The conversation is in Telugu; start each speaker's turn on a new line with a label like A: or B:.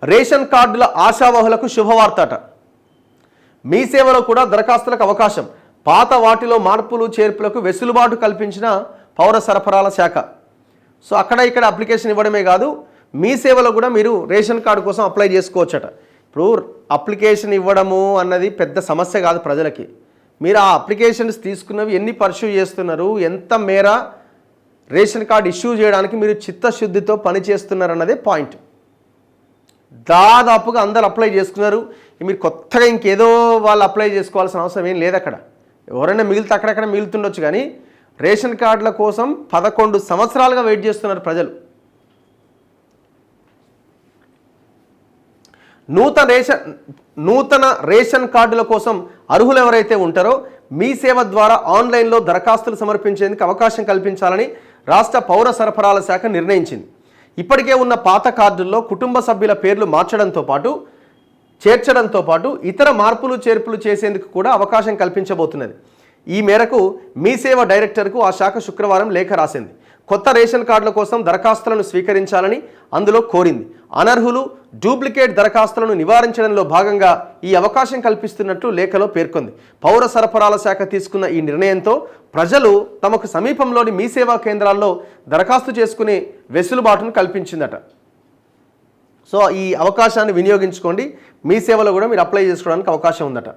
A: రేషన్ కార్డుల ఆశావహులకు శుభవార్తట. మీ సేవలో కూడా దరఖాస్తులకు అవకాశం. పాత వాటిలో మార్పులు చేర్పులకు వెసులుబాటు కల్పించిన పౌర సరఫరాల శాఖ. సో అక్కడ ఇక్కడ అప్లికేషన్ ఇవ్వడమే కాదు, మీ సేవలో కూడా మీరు రేషన్ కార్డు కోసం అప్లై చేసుకోవచ్చట. ఇప్పుడు అప్లికేషన్ ఇవ్వడము అన్నది పెద్ద సమస్య కాదు ప్రజలకి. మీరు ఆ అప్లికేషన్స్ తీసుకున్నవి ఎన్ని పర్స్యూ చేస్తున్నారు, ఎంత మేర రేషన్ కార్డు ఇష్యూ చేయడానికి మీరు చిత్తశుద్ధితో పనిచేస్తున్నారు అన్నదే పాయింట్. దాదాపుగా అందరు అప్లై చేసుకున్నారు. మీరు కొత్తగా ఇంకేదో వాళ్ళు అప్లై చేసుకోవాల్సిన అవసరం ఏం లేదు. అక్కడ ఎవరైనా మిగిలితే అక్కడక్కడ మిగులుతుండొచ్చు, కానీ రేషన్ కార్డుల కోసం 11 సంవత్సరాలుగా వెయిట్ చేస్తున్నారు ప్రజలు. నూతన రేషన్ కార్డుల కోసం అర్హులు ఎవరైతే ఉంటారో మీ సేవ ద్వారా ఆన్లైన్లో దరఖాస్తులు సమర్పించేందుకు అవకాశం కల్పించాలని రాష్ట్ర పౌర సరఫరాల శాఖ నిర్ణయించింది. ఇప్పటికే ఉన్న పాత కార్డుల్లో కుటుంబ సభ్యుల పేర్లు చేర్చడంతో పాటు ఇతర మార్పులు చేర్పులు చేసేందుకు కూడా అవకాశం కల్పించబోతున్నది. ఈ మేరకు మీ సేవ డైరెక్టర్కు ఆ శాఖ శుక్రవారం లేఖ రాసింది. కొత్త రేషన్ కార్డుల కోసం దరఖాస్తులను స్వీకరించాలని అందులో కోరింది. అనర్హులు, డూప్లికేట్ దరఖాస్తులను నివారించడంలో భాగంగా ఈ అవకాశం కల్పిస్తున్నట్లు లేఖలో పేర్కొంది. పౌర సరఫరాల శాఖ తీసుకున్న ఈ నిర్ణయంతో ప్రజలు తమకు సమీపంలోని మీ సేవా కేంద్రాల్లో దరఖాస్తు చేసుకునే వెసులుబాటును కల్పించిందట. సో ఈ అవకాశాన్ని వినియోగించుకోండి. మీ సేవలో కూడా మీరు అప్లై చేసుకోవడానికి అవకాశం ఉందట.